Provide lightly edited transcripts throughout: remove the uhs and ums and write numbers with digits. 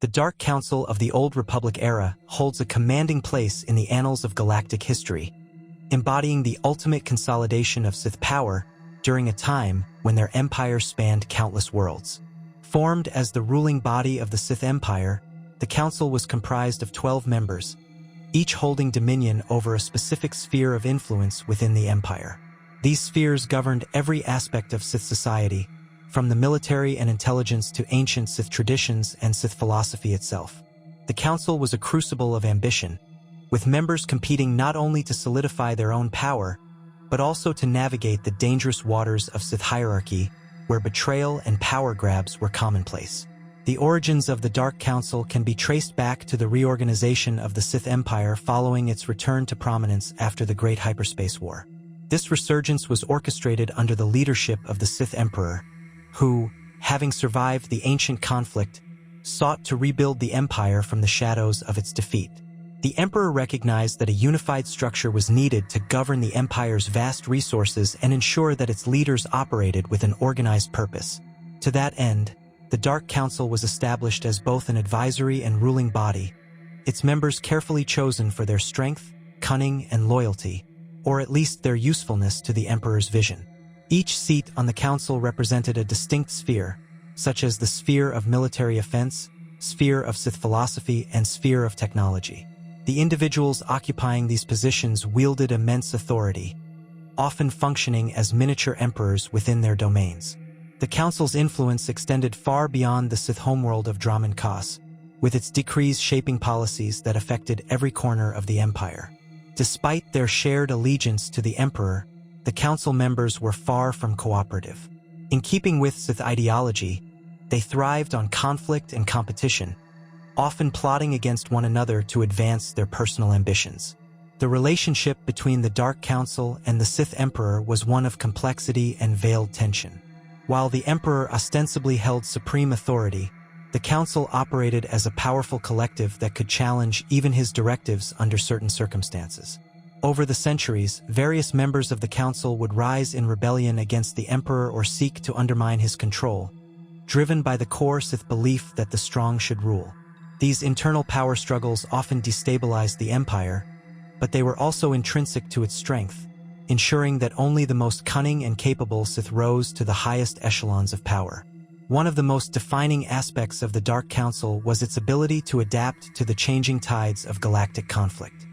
The Dark Council of the Old Republic era holds a commanding place in the annals of galactic history, embodying the ultimate consolidation of Sith power during a time when their empire spanned countless worlds. Formed as the ruling body of the Sith Empire, the Council was comprised of 12 members, each holding dominion over a specific sphere of influence within the Empire. These spheres governed every aspect of Sith society, from the military and intelligence to ancient Sith traditions and Sith philosophy itself. The Council was a crucible of ambition, with members competing not only to solidify their own power, but also to navigate the dangerous waters of Sith hierarchy, where betrayal and power grabs were commonplace. The origins of the Dark Council can be traced back to the reorganization of the Sith Empire following its return to prominence after the Great Hyperspace War. This resurgence was orchestrated under the leadership of the Sith Emperor, who, having survived the ancient conflict, sought to rebuild the Empire from the shadows of its defeat. The Emperor recognized that a unified structure was needed to govern the Empire's vast resources and ensure that its leaders operated with an organized purpose. To that end, the Dark Council was established as both an advisory and ruling body, its members carefully chosen for their strength, cunning, and loyalty, or at least their usefulness to the Emperor's vision. Each seat on the council represented a distinct sphere, such as the sphere of military offense, sphere of Sith philosophy, and sphere of technology. The individuals occupying these positions wielded immense authority, often functioning as miniature emperors within their domains. The council's influence extended far beyond the Sith homeworld of Drahmin Khas, with its decrees shaping policies that affected every corner of the Empire. Despite their shared allegiance to the Emperor, the council members were far from cooperative. In keeping with Sith ideology, they thrived on conflict and competition, often plotting against one another to advance their personal ambitions. The relationship between the Dark Council and the Sith Emperor was one of complexity and veiled tension. While the Emperor ostensibly held supreme authority, the Council operated as a powerful collective that could challenge even his directives under certain circumstances. Over the centuries, various members of the Council would rise in rebellion against the Emperor or seek to undermine his control, driven by the core Sith belief that the strong should rule. These internal power struggles often destabilized the Empire, but they were also intrinsic to its strength, ensuring that only the most cunning and capable Sith rose to the highest echelons of power. One of the most defining aspects of the Dark Council was its ability to adapt to the changing tides of galactic conflict.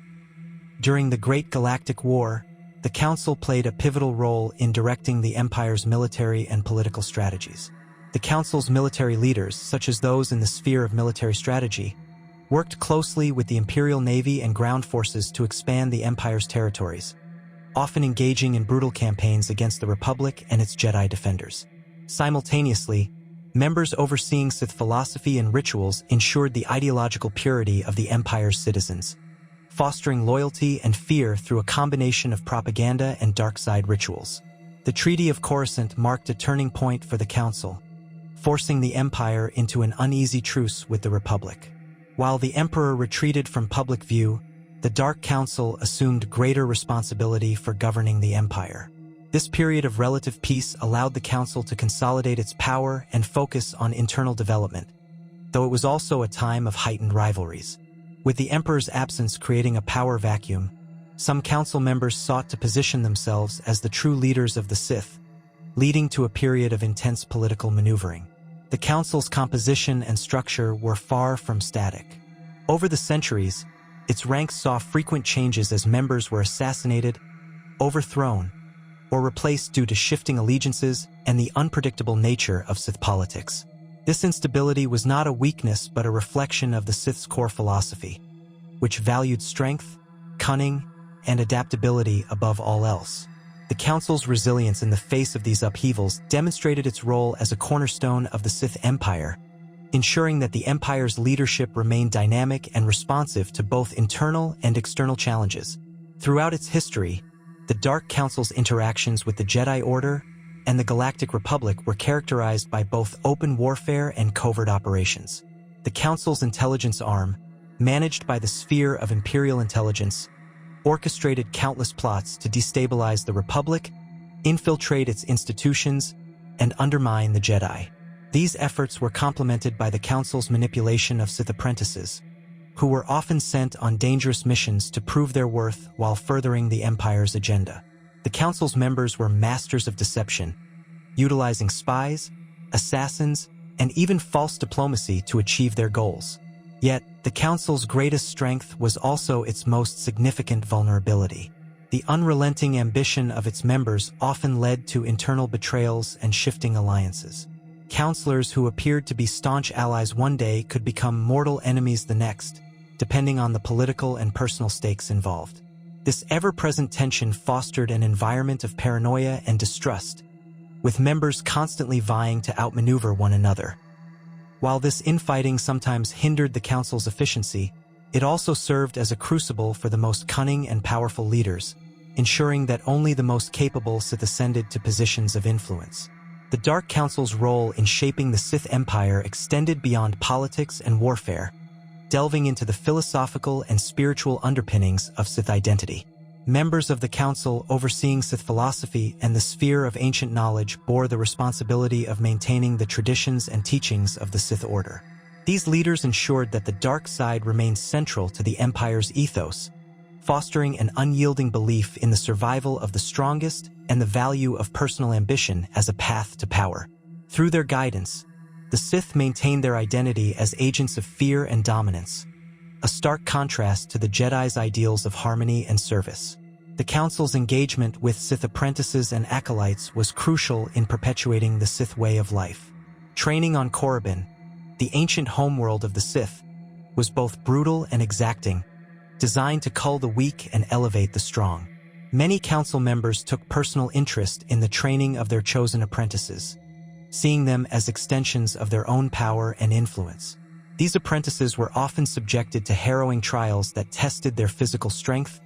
During the Great Galactic War, the Council played a pivotal role in directing the Empire's military and political strategies. The Council's military leaders, such as those in the sphere of military strategy, worked closely with the Imperial Navy and ground forces to expand the Empire's territories, often engaging in brutal campaigns against the Republic and its Jedi defenders. Simultaneously, members overseeing Sith philosophy and rituals ensured the ideological purity of the Empire's citizens, fostering loyalty and fear through a combination of propaganda and dark side rituals. The Treaty of Coruscant marked a turning point for the Council, forcing the Empire into an uneasy truce with the Republic. While the Emperor retreated from public view, the Dark Council assumed greater responsibility for governing the Empire. This period of relative peace allowed the Council to consolidate its power and focus on internal development, though it was also a time of heightened rivalries. With the Emperor's absence creating a power vacuum, some Council members sought to position themselves as the true leaders of the Sith, leading to a period of intense political maneuvering. The Council's composition and structure were far from static. Over the centuries, its ranks saw frequent changes as members were assassinated, overthrown, or replaced due to shifting allegiances and the unpredictable nature of Sith politics. This instability was not a weakness but a reflection of the Sith's core philosophy, which valued strength, cunning, and adaptability above all else. The Council's resilience in the face of these upheavals demonstrated its role as a cornerstone of the Sith Empire, ensuring that the Empire's leadership remained dynamic and responsive to both internal and external challenges. Throughout its history, the Dark Council's interactions with the Jedi Order and the Galactic Republic were characterized by both open warfare and covert operations. The Council's intelligence arm, managed by the Sphere of Imperial Intelligence, orchestrated countless plots to destabilize the Republic, infiltrate its institutions, and undermine the Jedi. These efforts were complemented by the Council's manipulation of Sith apprentices, who were often sent on dangerous missions to prove their worth while furthering the Empire's agenda. The Council's members were masters of deception, utilizing spies, assassins, and even false diplomacy to achieve their goals. Yet, the Council's greatest strength was also its most significant vulnerability. The unrelenting ambition of its members often led to internal betrayals and shifting alliances. Counselors who appeared to be staunch allies one day could become mortal enemies the next, depending on the political and personal stakes involved. This ever-present tension fostered an environment of paranoia and distrust, with members constantly vying to outmaneuver one another. While this infighting sometimes hindered the Council's efficiency, it also served as a crucible for the most cunning and powerful leaders, ensuring that only the most capable Sith ascended to positions of influence. The Dark Council's role in shaping the Sith Empire extended beyond politics and warfare, delving into the philosophical and spiritual underpinnings of Sith identity. Members of the Council overseeing Sith philosophy and the sphere of ancient knowledge bore the responsibility of maintaining the traditions and teachings of the Sith Order. These leaders ensured that the dark side remained central to the Empire's ethos, fostering an unyielding belief in the survival of the strongest and the value of personal ambition as a path to power. Through their guidance, the Sith maintained their identity as agents of fear and dominance, a stark contrast to the Jedi's ideals of harmony and service. The Council's engagement with Sith apprentices and acolytes was crucial in perpetuating the Sith way of life. Training on Korriban, the ancient homeworld of the Sith, was both brutal and exacting, designed to cull the weak and elevate the strong. Many Council members took personal interest in the training of their chosen apprentices, seeing them as extensions of their own power and influence. These apprentices were often subjected to harrowing trials that tested their physical strength,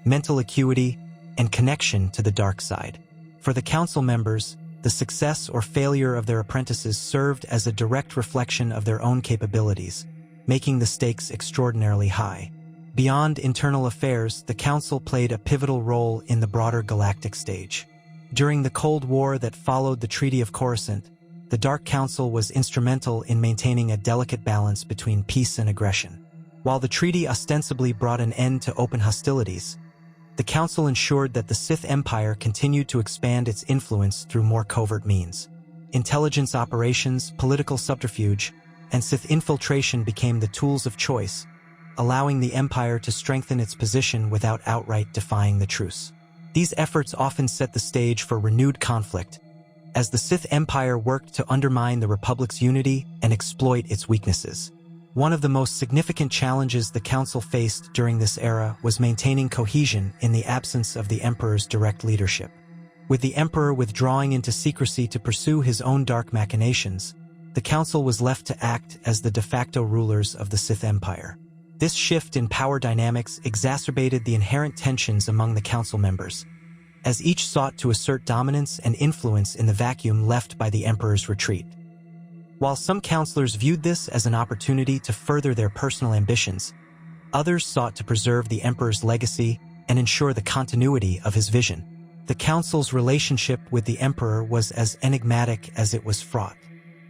mental acuity, and connection to the dark side. For the Council members, the success or failure of their apprentices served as a direct reflection of their own capabilities, making the stakes extraordinarily high. Beyond internal affairs, the Council played a pivotal role in the broader galactic stage. During the Cold War that followed the Treaty of Coruscant, the Dark Council was instrumental in maintaining a delicate balance between peace and aggression. While the treaty ostensibly brought an end to open hostilities, the Council ensured that the Sith Empire continued to expand its influence through more covert means. Intelligence operations, political subterfuge, and Sith infiltration became the tools of choice, allowing the Empire to strengthen its position without outright defying the truce. These efforts often set the stage for renewed conflict, as the Sith Empire worked to undermine the Republic's unity and exploit its weaknesses. One of the most significant challenges the Council faced during this era was maintaining cohesion in the absence of the Emperor's direct leadership. With the Emperor withdrawing into secrecy to pursue his own dark machinations, the Council was left to act as the de facto rulers of the Sith Empire. This shift in power dynamics exacerbated the inherent tensions among the Council members, as each sought to assert dominance and influence in the vacuum left by the Emperor's retreat. While some counselors viewed this as an opportunity to further their personal ambitions, others sought to preserve the Emperor's legacy and ensure the continuity of his vision. The Council's relationship with the Emperor was as enigmatic as it was fraught.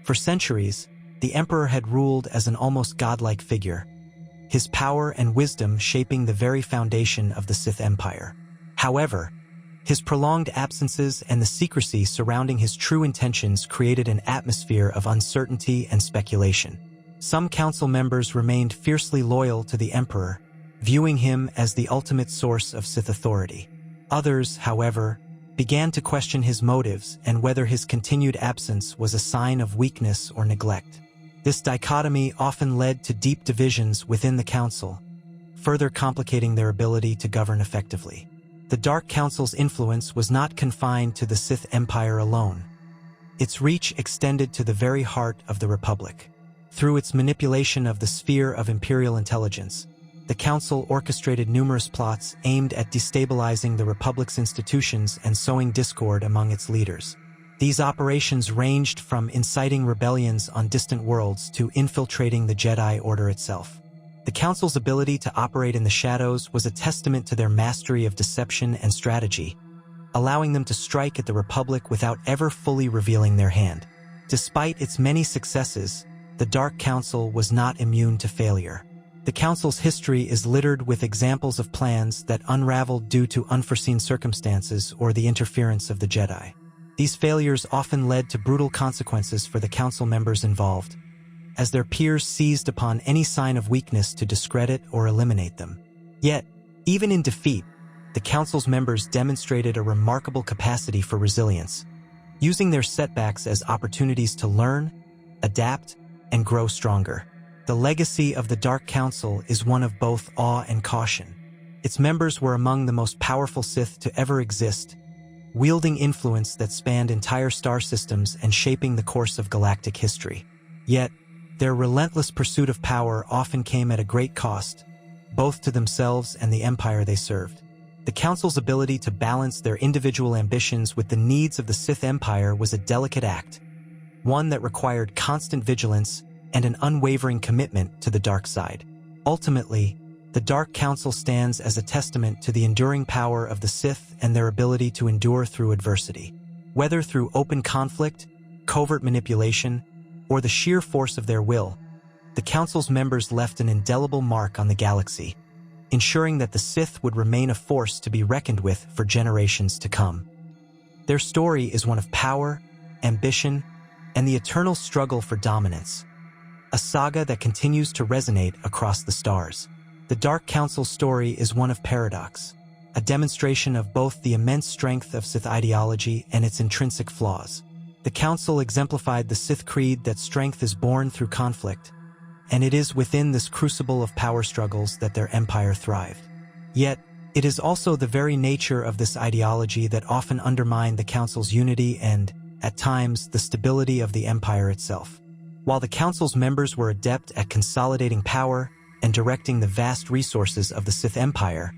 For centuries, the Emperor had ruled as an almost godlike figure, his power and wisdom shaping the very foundation of the Sith Empire. However, his prolonged absences and the secrecy surrounding his true intentions created an atmosphere of uncertainty and speculation. Some Council members remained fiercely loyal to the Emperor, viewing him as the ultimate source of Sith authority. Others, however, began to question his motives and whether his continued absence was a sign of weakness or neglect. This dichotomy often led to deep divisions within the Council, further complicating their ability to govern effectively. The Dark Council's influence was not confined to the Sith Empire alone. Its reach extended to the very heart of the Republic. Through its manipulation of the sphere of Imperial intelligence, the Council orchestrated numerous plots aimed at destabilizing the Republic's institutions and sowing discord among its leaders. These operations ranged from inciting rebellions on distant worlds to infiltrating the Jedi Order itself. The Council's ability to operate in the shadows was a testament to their mastery of deception and strategy, allowing them to strike at the Republic without ever fully revealing their hand. Despite its many successes, the Dark Council was not immune to failure. The Council's history is littered with examples of plans that unraveled due to unforeseen circumstances or the interference of the Jedi. These failures often led to brutal consequences for the Council members involved, as their peers seized upon any sign of weakness to discredit or eliminate them. Yet, even in defeat, the Council's members demonstrated a remarkable capacity for resilience, using their setbacks as opportunities to learn, adapt, and grow stronger. The legacy of the Dark Council is one of both awe and caution. Its members were among the most powerful Sith to ever exist, wielding influence that spanned entire star systems and shaping the course of galactic history. Yet, their relentless pursuit of power often came at a great cost, both to themselves and the Empire they served. The Council's ability to balance their individual ambitions with the needs of the Sith Empire was a delicate act, one that required constant vigilance and an unwavering commitment to the dark side. Ultimately, the Dark Council stands as a testament to the enduring power of the Sith and their ability to endure through adversity. Whether through open conflict, covert manipulation, or the sheer force of their will, the Council's members left an indelible mark on the galaxy, ensuring that the Sith would remain a force to be reckoned with for generations to come. Their story is one of power, ambition, and the eternal struggle for dominance, a saga that continues to resonate across the stars. The Dark Council's story is one of paradox, a demonstration of both the immense strength of Sith ideology and its intrinsic flaws. The Council exemplified the Sith creed that strength is born through conflict, and it is within this crucible of power struggles that their empire thrived. Yet, it is also the very nature of this ideology that often undermined the Council's unity and, at times, the stability of the empire itself. While the Council's members were adept at consolidating power and directing the vast resources of the Sith Empire,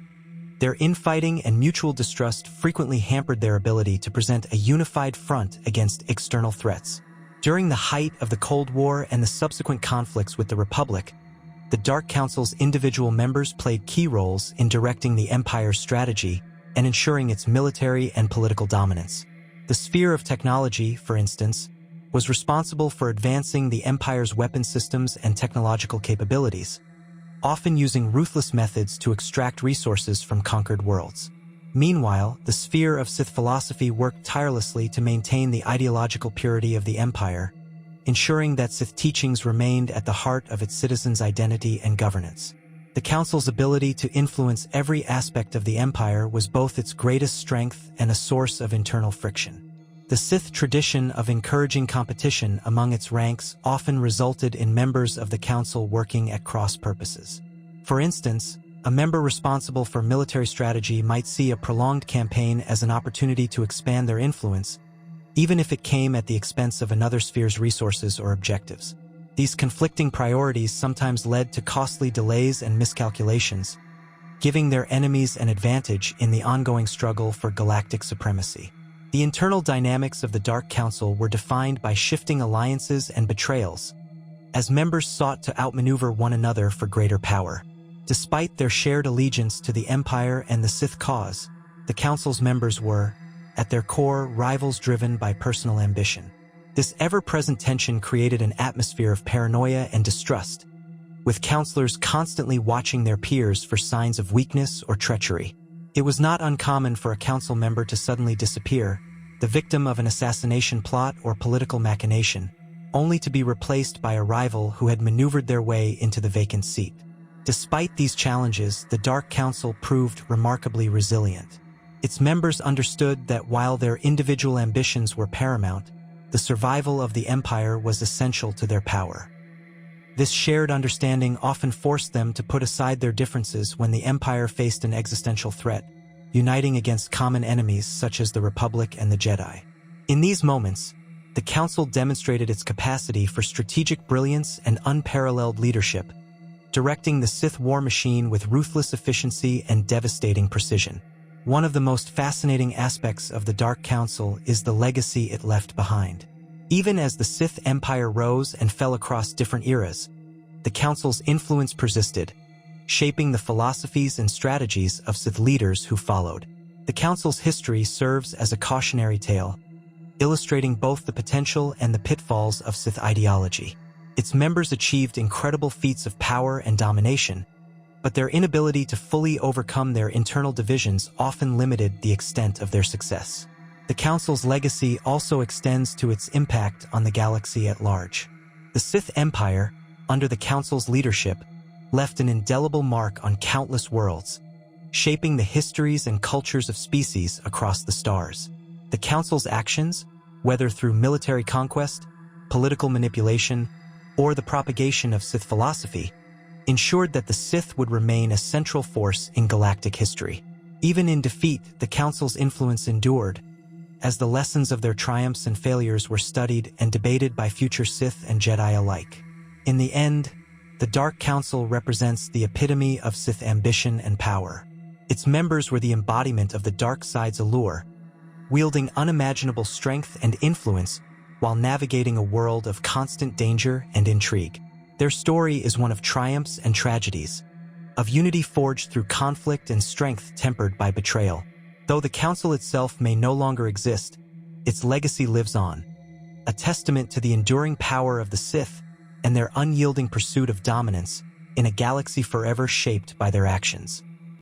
their infighting and mutual distrust frequently hampered their ability to present a unified front against external threats. During the height of the Cold War and the subsequent conflicts with the Republic, the Dark Council's individual members played key roles in directing the Empire's strategy and ensuring its military and political dominance. The sphere of technology, for instance, was responsible for advancing the Empire's weapon systems and technological capabilities, often using ruthless methods to extract resources from conquered worlds. Meanwhile, the sphere of Sith philosophy worked tirelessly to maintain the ideological purity of the Empire, ensuring that Sith teachings remained at the heart of its citizens' identity and governance. The Council's ability to influence every aspect of the Empire was both its greatest strength and a source of internal friction. The Sith tradition of encouraging competition among its ranks often resulted in members of the Council working at cross purposes. For instance, a member responsible for military strategy might see a prolonged campaign as an opportunity to expand their influence, even if it came at the expense of another sphere's resources or objectives. These conflicting priorities sometimes led to costly delays and miscalculations, giving their enemies an advantage in the ongoing struggle for galactic supremacy. The internal dynamics of the Dark Council were defined by shifting alliances and betrayals, as members sought to outmaneuver one another for greater power. Despite their shared allegiance to the Empire and the Sith cause, the Council's members were, at their core, rivals driven by personal ambition. This ever-present tension created an atmosphere of paranoia and distrust, with counselors constantly watching their peers for signs of weakness or treachery. It was not uncommon for a council member to suddenly disappear, the victim of an assassination plot or political machination, only to be replaced by a rival who had maneuvered their way into the vacant seat. Despite these challenges, the Dark Council proved remarkably resilient. Its members understood that while their individual ambitions were paramount, the survival of the Empire was essential to their power. This shared understanding often forced them to put aside their differences when the Empire faced an existential threat, uniting against common enemies such as the Republic and the Jedi. In these moments, the Council demonstrated its capacity for strategic brilliance and unparalleled leadership, directing the Sith war machine with ruthless efficiency and devastating precision. One of the most fascinating aspects of the Dark Council is the legacy it left behind. Even as the Sith Empire rose and fell across different eras, the Council's influence persisted, shaping the philosophies and strategies of Sith leaders who followed. The Council's history serves as a cautionary tale, illustrating both the potential and the pitfalls of Sith ideology. Its members achieved incredible feats of power and domination, but their inability to fully overcome their internal divisions often limited the extent of their success. The Council's legacy also extends to its impact on the galaxy at large. The Sith Empire, under the Council's leadership, left an indelible mark on countless worlds, shaping the histories and cultures of species across the stars. The Council's actions, whether through military conquest, political manipulation, or the propagation of Sith philosophy, ensured that the Sith would remain a central force in galactic history. Even in defeat, the Council's influence endured, as the lessons of their triumphs and failures were studied and debated by future Sith and Jedi alike. In the end, the Dark Council represents the epitome of Sith ambition and power. Its members were the embodiment of the dark side's allure, wielding unimaginable strength and influence while navigating a world of constant danger and intrigue. Their story is one of triumphs and tragedies, of unity forged through conflict and strength tempered by betrayal. Though the Council itself may no longer exist, its legacy lives on, a testament to the enduring power of the Sith and their unyielding pursuit of dominance in a galaxy forever shaped by their actions.